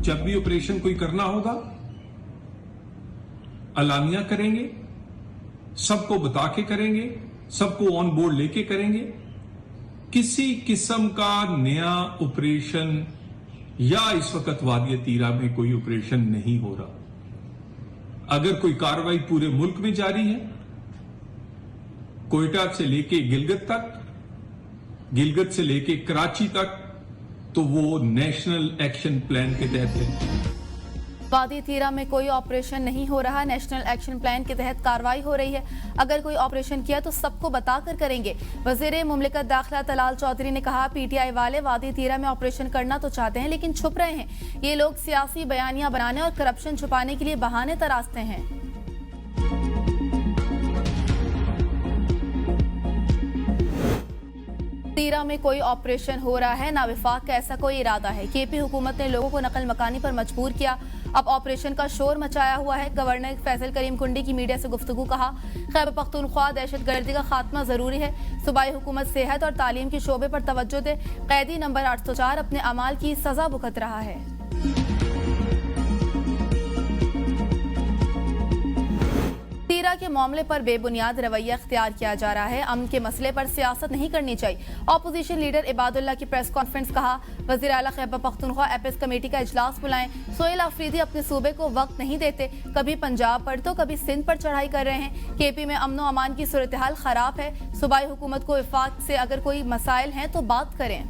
जब भी ऑपरेशन कोई करना होगा अलानिया करेंगे, सबको बता के करेंगे, सबको ऑन बोर्ड लेके करेंगे। किसी किस्म का नया ऑपरेशन या इस वक्त वादी तीरा में कोई ऑपरेशन नहीं हो रहा। अगर कोई कार्रवाई पूरे मुल्क में जारी है, कोयटा से लेके गिलगित तक, गिलगित से लेके कराची तक, तो वो नेशनल एक्शन प्लान के तहत है। वादी तीरा में कोई ऑपरेशन नहीं हो रहा, नेशनल एक्शन प्लान के तहत कार्रवाई हो रही है। अगर कोई ऑपरेशन किया तो सबको बताकर करेंगे। वजीर मुमलिकत दाखिला तलाल चौधरी ने कहा, पीटीआई वाले वादी तीरा में ऑपरेशन करना तो चाहते हैं लेकिन छुप रहे हैं। ये लोग सियासी बयानियां बनाने और करप्शन छुपाने के लिए बहाने तराशते हैं। तीरा में कोई ऑपरेशन हो रहा है, ना विफाक का ऐसा कोई इरादा है। केपी हुकूमत ने लोगों को नकल मकानी पर मजबूर किया, अब ऑपरेशन का शोर मचाया हुआ है। गवर्नर फैसल करीम कुंडी की मीडिया से गुफ्तगू कहा, खैबर पख्तूनख्वा दहशतगर्दी का खात्मा जरूरी है। सूबाई हुकूमत सेहत और तालीम के शोबे पर तवज्जो दे। कैदी नंबर 804 अपने अमाल की सजा भुगत रहा है। तीरा के मामले पर बेबुनियाद रवैया इख्तियार किया जा रहा है। अमन के मसले पर सियासत नहीं करनी चाहिए। ऑपोजिशन लीडर इबादुल्ला की प्रेस कॉन्फ्रेंस, कहा वज़ीर आला खैबर पख्तूनख्वा एपेस कमेटी का इजलास बुलाएं। सोहेल अफरीदी अपने सूबे को वक्त नहीं देते, कभी पंजाब पर तो कभी सिंध पर चढ़ाई कर रहे हैं। केपी में अमन व अमान की सूरत हाल खराब है। सूबाई हुकूमत को वफाक से अगर कोई मसाइल हैं तो बात करें।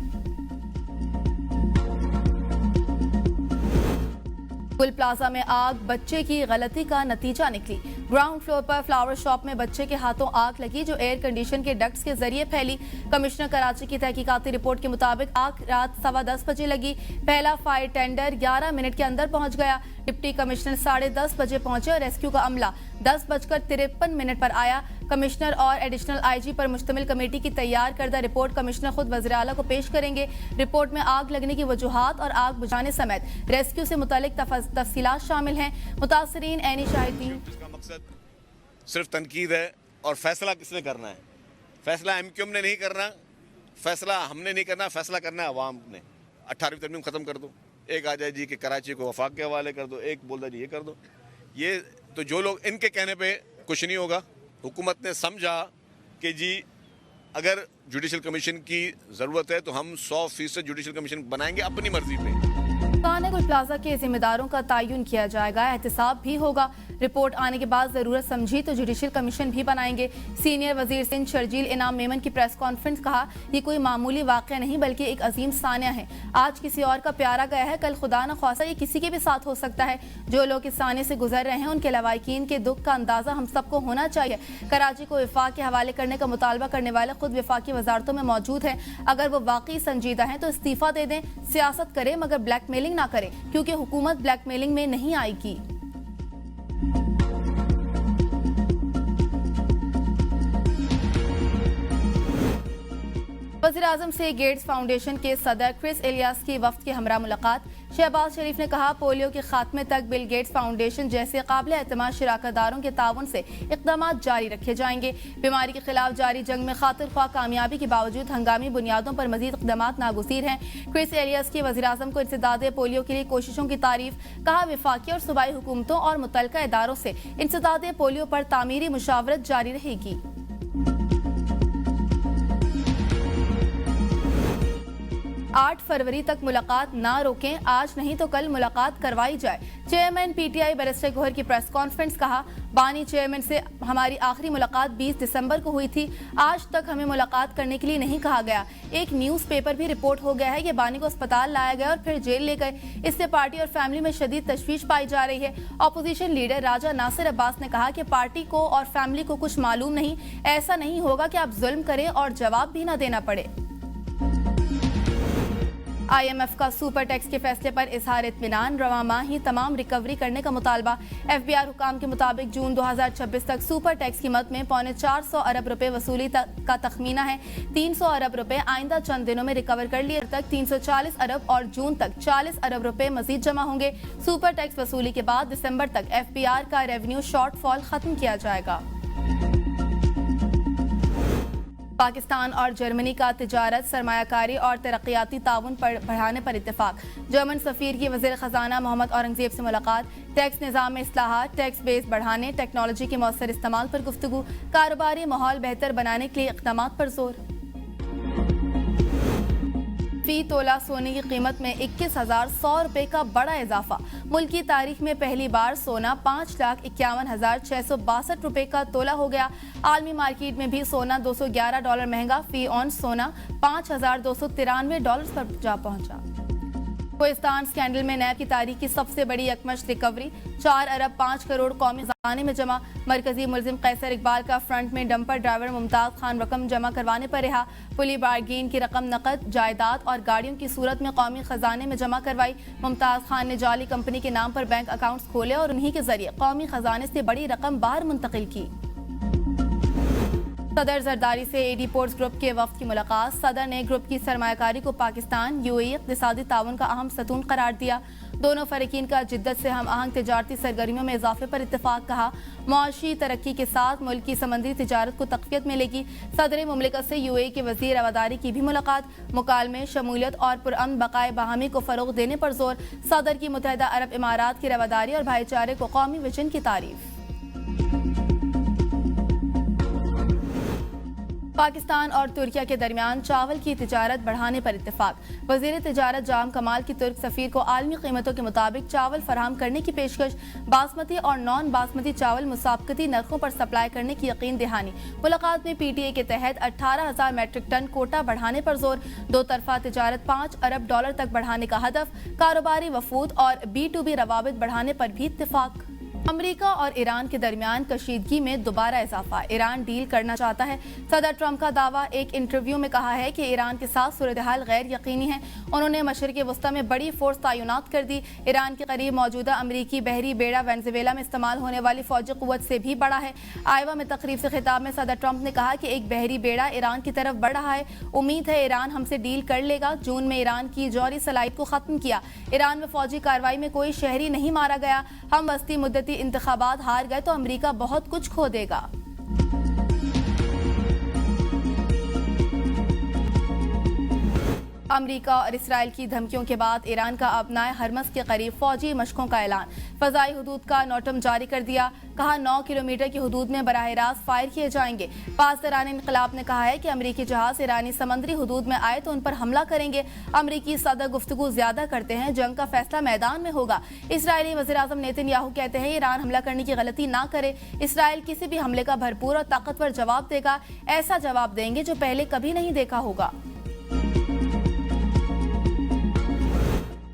गुल प्लाजा में आग बच्चे की गलती का नतीजा निकली। ग्राउंड फ्लोर पर फ्लावर शॉप में बच्चे के हाथों आग लगी जो एयर कंडीशन के डक्ट्स के जरिए फैली। कमिश्नर कराची की तहकीकाती रिपोर्ट के मुताबिक आग रात 10:15 बजे लगी। पहला फायर टेंडर 11 मिनट के अंदर पहुंच गया। डिप्टी कमिश्नर 10:30 बजे पहुंचे और रेस्क्यू का अमला 10:53 पर आया। कमिश्नर और एडिशनल आईजी पर मुश्तमिल कमेटी की तैयार करदा रिपोर्ट कमिश्नर खुद वज़ीर आला को पेश करेंगे। रिपोर्ट में आग लगने की वजूहात और आग बुझाने समेत रेस्क्यू से मुतालिक तफसीलात शामिल हैं। मुतासरीन ऐनी शाहिदीन। इसका मकसद सिर्फ तनकीद है और फैसला किसने करना है? फैसला एमक्यूएम ने नहीं करना, फैसला हमने नहीं करना, फैसला करना है अवाम ने। 18वीं तरमीम खत्म कर दो, एक आ जाए जी कि कराची को वफाक के हवाले कर दो, एक बोल जी ये कर दो। ये तो जो लोग इनके कहने पे कुछ नहीं होगा। हुकूमत ने समझा कि जी अगर जुडिशल कमीशन की ज़रूरत है तो हम 100% जुडिशल कमीशन बनाएंगे अपनी मर्जी पे। गुल प्लाजा के जिम्मेदारों का तयन किया जाएगा, एहतसाब भी होगा। रिपोर्ट आने के बाद जरूरत समझी तो जुडिशल कमीशन भी बनाएंगे। सीनियर वजीर सिंध शर्जील इनाम मेमन की प्रेस कॉन्फ्रेंस, कहा ये कोई मामूली वाक़या नहीं बल्कि एक अजीम सानिया है। आज किसी और का प्यारा गया है, कल खुदा न ख्वासा ये किसी के भी साथ हो सकता है। जो लोग इस सानिया से गुजर रहे हैं उनके लवाकिन के दुख का अंदाजा हम सबको होना चाहिए। कराची को विफाक के हवाले करने का मुतालबा करने वाले खुद विफाकी वजारतों में मौजूद हैं। अगर वो वाकई संजीदा हैं तो इस्तीफा दे दें, सियासत करें मगर ब्लैकमेलिंग ना करें, क्योंकि हुकूमत ब्लैकमेलिंग में नहीं आएगी। वज़ीर-ए-आज़म से गेट्स फाउंडेशन के सदर क्रिस इलियास की वफ्द के हमरा मुलाकात। शहबाज शरीफ ने कहा, पोलियो के खात्मे तक बिल गेट्स फाउंडेशन जैसे काबिल एतमाद शराकतदारों के ताउन से इक़दाम जारी रखे जाएंगे। बीमारी के खिलाफ जारी जंग में खातिर ख्वाह कामयाबी के बावजूद हंगामी बुनियादों पर मजीद इक़दाम नागुज़ीर हैं। क्रिस इलियास की वज़ीर-ए-आज़म को इंसदाद पोलियो के लिए कोशिशों की तारीफ। कहा, विफाकी और सूबाई हुकूमतों और मुतल्लिका इदारों से इंसदाद पोलियो पर तामीरी मुशावरत जारी रहेगी। 8 फरवरी तक मुलाकात ना रोकें, आज नहीं तो कल मुलाकात करवाई जाए। चेयरमैन पीटीआई बैरिस्टर गोहर की प्रेस कॉन्फ्रेंस, कहा बानी चेयरमैन से हमारी आखिरी मुलाकात 20 दिसंबर को हुई थी। आज तक हमें मुलाकात करने के लिए नहीं कहा गया। एक न्यूज़पेपर भी रिपोर्ट हो गया है कि बानी को अस्पताल लाया गया और फिर जेल ले गए। इससे पार्टी और फैमिली में शदीद तशवीश पाई जा रही है। ऑपोजिशन लीडर राजा नासिर अब्बास ने कहा कि पार्टी को और फैमिली को कुछ मालूम नहीं। ऐसा नहीं होगा कि आप जुल्म करें और जवाब भी ना देना पड़े। IMF का सुपर टैक्स के फैसले पर इजहार इत्मीनान। रवां माह ही तमाम रिकवरी करने का मुतालबा। FBR हुकाम के मुताबिक जून 2026 तक सुपर टैक्स कीमत में 425 अरब रुपए वसूली का तखमीना है। 300 अरब रुपए आइंदा चंद दिनों में रिकवर कर लिए तक 340 अरब और जून तक 40 अरब रुपए मजीद जमा होंगे। सुपर टैक्स वसूली के बाद दिसंबर तक FBR का रेवेन्यू शॉर्टफॉल खत्म किया जाएगा। पाकिस्तान और जर्मनी का तिजारत, सरमायाकारी और तरक्याती ताउन बढ़ाने पर इत्तेफाक। जर्मन सफीर की वज़ीर ख़जाना मोहम्मद औरंगज़ेब से मुलाकात। टैक्स निज़ाम में इस्लाहात, टैक्स बेस बढ़ाने, टेक्नोलॉजी के मौसर इस्तेमाल पर गुफ्तगू। कारोबारी माहौल बेहतर बनाने के लिए इक़दामात पर जोर। फी तोला सोने की कीमत में 21,100 रुपये का बड़ा इजाफा। मुल्क की तारीख में पहली बार सोना 5,51,662 रुपये का तोला हो गया। आलमी मार्केट में भी सोना $211 महंगा। फी ऑन सोना $5,293 पर जा पहुंचा। कोहिस्तान स्कैंडल में नैब की तारीख की सबसे बड़ी यकमश्त रिकवरी। 4 अरब 5 करोड़ कौमी खजाने में जमा। मरकजी मुलजिम कैसर इकबाल का फ्रंट में डंपर ड्राइवर मुमताज खान रकम जमा करवाने पर रिहा। पुली बारगेन की रकम नकद, जायदाद और गाड़ियों की सूरत में कौमी खजाने में जमा करवाई। मुमताज खान ने जाली कंपनी के नाम पर बैंक अकाउंट्स खोले और उन्हीं के जरिए कौमी खजाने से बड़ी रकम बाहर मुंतकिल की। सदर जरदारी से एडी पोर्ट्स ग्रुप के वफ्द की मुलाकात। सदर ने ग्रुप की सरमायाकारी को पाकिस्तान यूएई इक़्तिसादी ताउन का अहम सतून करार दिया। दोनों फरीकीन का जिद्दत से हम आहंग तिजारती सरगर्मियों में इजाफे पर इत्तेफाक कहा। मुआशी तरक्की के साथ मुल्क की समंदरी तिजारत को तक़वियत मिलेगी। सदर मुमलिकत से यूएई के वज़ीर रवादारी की भी मुलाकात। मुकालमे, शमूलियत और पुरअमन बकाए बाहमी को फ़रोग़ देने पर जोर। सदर की मुत्तहिदा अरब इमारात की रवादारी और भाईचारे को कौमी विजन की तारीफ। पाकिस्तान और तुर्किया के दरमियान चावल की तिजारत बढ़ाने पर इत्तेफाक। वज़ीर तिजारत जाम कमाल की तुर्क सफ़ीर को आलमी कीमतों के मुताबिक चावल फराहम करने की पेशकश। बासमती और नॉन बासमती चावल मुसाबकती नरखों पर सप्लाई करने की यकीन दहानी। मुलाकात में PTA के तहत 18,000 मैट्रिक टन कोटा बढ़ाने पर जोर। दो तरफा तिजारत $5 अरब तक बढ़ाने का हदफ। कारोबारी वफूद और B2B रवाबित बढ़ाने पर भी इत्तेफाक। अमेरिका और ईरान के दरमियान कशीदगी में दोबारा इजाफा। ईरान डील करना चाहता है। सदर ट्रंप का दावा। एक इंटरव्यू में कहा है कि ईरान के साथ सूरत हाल गैर यकीनी है। उन्होंने मशरिक़ वस्ता में बड़ी फोर्स तैनात कर दी। ईरान के करीब मौजूदा अमरीकी बहरी बेड़ा वेनेजुएला में इस्तेमाल होने वाली फौजी कुव्वत से भी बड़ा है। आयवा में तकरीब से खिताब में सदर ट्रंप ने कहा कि एक बहरी बेड़ा ईरान की तरफ बढ़ रहा है। उम्मीद है ईरान हमसे डील कर लेगा। जून में ईरान की जौहरी सलाहियत को खत्म किया। ईरान में फौजी कार्रवाई में कोई शहरी नहीं मारा गया। हम वस्ती मुद्दती इंतखाबात हार गए तो अमेरिका बहुत कुछ खो देगा। अमेरिका और इसराइल की धमकियों के बाद ईरान का अपनाए हरमस के करीब फौजी मशकों का ऐलान। फजाई हुदूद का नोटम जारी कर दिया। कहा 9 किलोमीटर की हुदूद में बराह रास्त फायर किए जाएंगे। पासदारान इनकलाब ने कहा है कि अमेरिकी जहाज ईरानी समंदरी हुदूद में आए तो उन पर हमला करेंगे। अमेरिकी सदर गुफ्तगू ज्यादा करते हैं, जंग का फैसला मैदान में होगा। इसराइली वज़ीर-ए-आज़म नेतन्याहू कहते हैं ईरान हमला करने की गलती ना करे। इसराइल किसी भी हमले का भरपूर और ताकतवर जवाब देगा। ऐसा जवाब देंगे जो पहले कभी नहीं देखा होगा।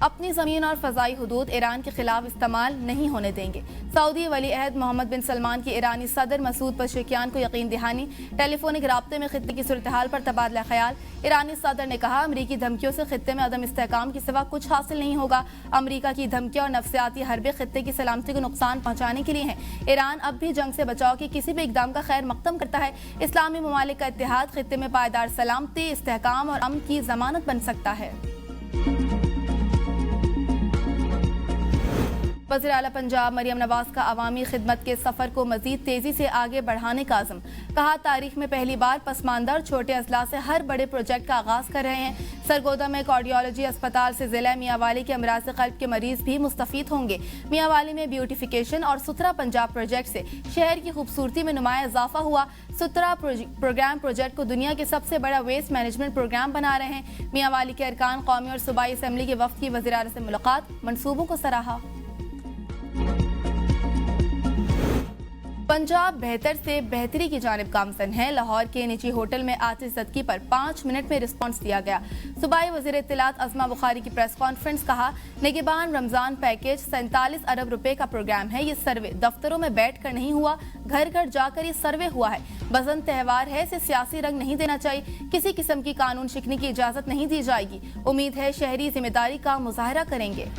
अपनी जमीन और फजाई हुदूद ईरान के खिलाफ इस्तेमाल नहीं होने देंगे। सऊदी वली अहद मोहम्मद बिन सलमान की ईरानी सदर मसूद पशेकियान को यकीन दहानी। टेलीफोनिक राब्ते में खित्ते की सूरत हाल पर तबादला ख्याल। ईरानी सदर ने कहा अमरीकी धमकियों से खित्ते में अदम इस्तेहकाम के सिवा कुछ हासिल नहीं होगा। अमरीका की धमकियां और नफ्सियाती हरबे खित्ते की सलामती को नुकसान पहुंचाने के लिए हैं। ईरान अब भी जंग से बचाव के किसी भी इकदाम का खैर मकदम करता है। इस्लामी ममालिक का इत्तेहाद खित्ते में पायदार सलामती, इस्तेहकाम और अमन की जमानत बन सकता है। वज़ीर आला पंजाब मरियम नवाज का अवामी खिदमत के सफ़र को मज़ीद तेज़ी से आगे बढ़ाने का आज़म। कहा तारीख में पहली बार पसमानदा और छोटे अजला से हर बड़े प्रोजेक्ट का आगाज़ कर रहे हैं। सरगोदा में कार्डियोलॉजी अस्पताल से ज़िला मियांवाली के अमराज क़ल्ब के मरीज भी मुस्तफ़ीद होंगे। मियांवाली में ब्यूटिफिकेशन और सुथरा पंजाब प्रोजेक्ट से शहर की खूबसूरती में नुमाया इजाफा हुआ। सुथरा प्रोग्राम प्रोजेक्ट को दुनिया के सबसे बड़ा वेस्ट मैनेजमेंट प्रोग्राम बना रहे हैं। मियांवाली के अरकान कौमी और सूबाई असम्बली के वफ़द की वज़ीर आला से मुलाकात। मनसूबों को सराहा। पंजाब बेहतर से बेहतरी की जानिब गामजन है। लाहौर के निजी होटल में आतिश ज़दगी पर 5 मिनट में रिस्पॉन्स दिया गया। सूबाई वज़ीर इत्तलात अज़मा बुखारी की प्रेस कॉन्फ्रेंस। कहा निगहबान रमज़ान पैकेज 47 अरब रुपए का प्रोग्राम है। ये सर्वे दफ्तरों में बैठ कर नहीं हुआ, घर घर जाकर ये सर्वे हुआ है। बसंत त्यौहार है, इसे सियासी रंग नहीं देना चाहिए। किसी किस्म की कानून शिकनी की इजाज़त नहीं दी जाएगी। उम्मीद है शहरी जिम्मेदारी का मुजाहरा करेंगे।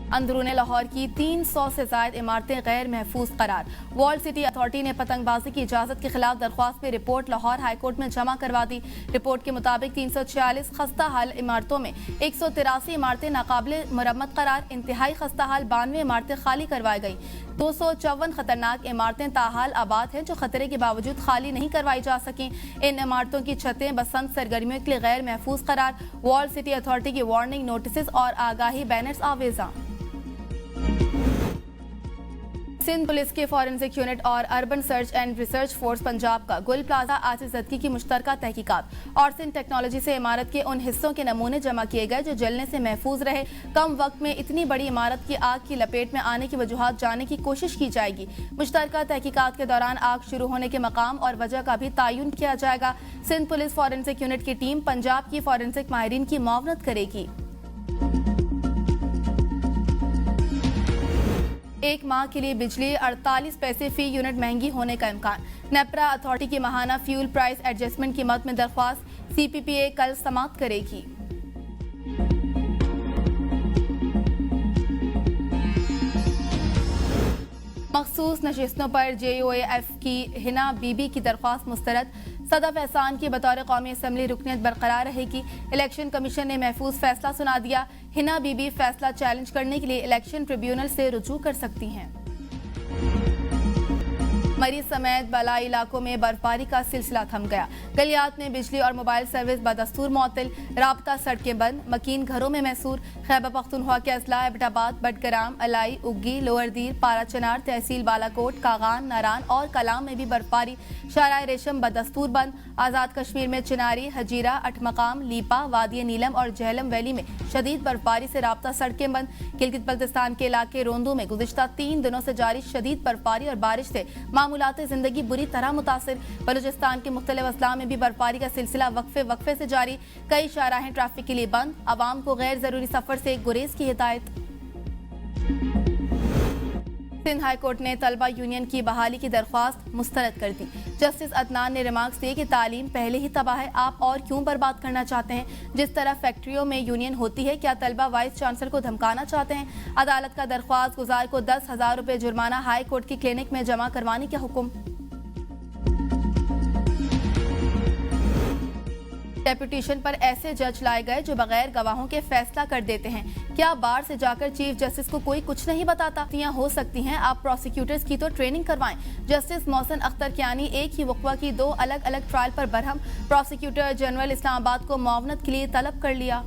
अंदरूने लाहौर की 300 से ज़ायद इमारतें गैर महफूज करार। वॉल सिटी अथॉरिटी ने पतंगबाजी की इजाज़त के खिलाफ दरख्वास्त में रिपोर्ट लाहौर हाईकोर्ट में जमा करवा दी। रिपोर्ट के मुताबिक 346 खस्ता हाल इमारतों में 183 इमारतें नाकाबिले मुरम्मत करार। इंतहाई खस्ता हाल 92 इमारतें खाली करवाई गई। 254 खतरनाक इमारतें ताहाल आबाद हैं जो खतरे के बावजूद खाली नहीं करवाई जा सकी। इन इमारतों की छतें बसंत सरगर्मियों के लिए गैर महफूज करार, वॉल सिटी अथॉरिटी की वार्निंग नोटिस और आगाही बैनर्स आवेजा। सिंध पुलिस के फॉरेंसिक यूनिट और urban search and research force Punjab का गुल प्लाजा आतिश ज़दगी की मुश्तरका तहकीकात और सिंध टेक्नोलॉजी से इमारत के उन हिस्सों के नमूने जमा किए गए जो जलने से महफूज रहे। कम वक्त में इतनी बड़ी इमारत की आग की लपेट में आने की वजूहात जानने की कोशिश की जाएगी। मुश्तरका तहकीकात के दौरान आग शुरू होने के मकाम और वजह का भी तयन किया जाएगा। सिंध पुलिस फॉरेंसिक यूनिट की टीम पंजाब की फॉरेंसिक माहिरीन की मुआवनत करेगी। एक माह के लिए बिजली 48 पैसे फी यूनिट महंगी होने का इम्कान। नेपरा अथॉरिटी की माहाना फ्यूल प्राइस एडजस्टमेंट की मद में दरख्वास्त सीपीपीए कल समाप्त करेगी। मखसूस नशिस्तों पर JOAF की हिना बीबी की दरख्वास्त मुस्तरद। सदफ एहसान की बतौर कौमी असम्बली रुकनियत बरकरार रहेगी। इलेक्शन कमीशन ने महफूज फैसला सुना दिया। हिना बीबी फैसला चैलेंज करने के लिए इलेक्शन ट्रिब्यूनल से रुजू कर सकती हैं। मरीज समेत बलाई इलाकों में बर्फबारी का सिलसिला थम गया। गलियात में बिजली और मोबाइल सर्विस बदस्तूर मुअत्तल, राबता सड़कें बंद, मकीन घरों में मैसूर। खैबर पख्तूनख्वा के अजला एबटाबाद, बटग्राम, अलाई, उग्गी, लोअर दीर, पारा चनार, तहसील बालाकोट, कागान, नारान और कलाम में भी बर्फबारी। शाराए रेशम बदस्तूर बंद। आज़ाद कश्मीर में चिनारी, हजीरा, अठमकाम, लीपा, वादी नीलम और झेलम वैली में शदीद बर्फबारी से राबता सड़कें बंद। गिलगित बल्तिस्तान के इलाके रोंदू में गुज़िश्ता 3 दिनों से जारी शदीद बर्फबारी और बारिश से मामूलात जिंदगी बुरी तरह मुतासिर। बलूचिस्तान के मुख्तलिफ अजला में भी बर्फबारी का सिलसिला वक्फे से जारी। कई शाहराहें ट्रैफिक के लिए बंद। आवाम को गैर जरूरी सफर से गुरेज की हिदायत। सिंध हाई कोर्ट ने तलबा यूनियन की बहाली की दरख्वास्त मुस्तरद कर दी। जस्टिस अदनान ने रिमार्क्स दिए कि तालीम पहले ही तबाह है, आप और क्यों बर्बाद करना चाहते हैं। जिस तरह फैक्ट्रियों में यूनियन होती है, क्या तलबा वाइस चांसलर को धमकाना चाहते हैं। अदालत का दरख्वास्त गुजार को 10,000 रुपए जुर्माना हाई कोर्ट की क्लिनिक में जमा करवाने का हुक्म। डेपुटेशन पर ऐसे जज लाए गए जो बगैर गवाहों के फैसला कर देते हैं। क्या बार से जाकर चीफ जस्टिस को कोई कुछ नहीं बताता? हो सकती हैं, आप प्रोसिक्यूटर्स की तो ट्रेनिंग करवाएं। जस्टिस मोहसिन अख्तर कियानी एक ही वक़्वा की 2 अलग अलग ट्रायल पर बरहम। प्रोसिक्यूटर जनरल इस्लामाबाद को मुआवनत के लिए तलब कर लिया।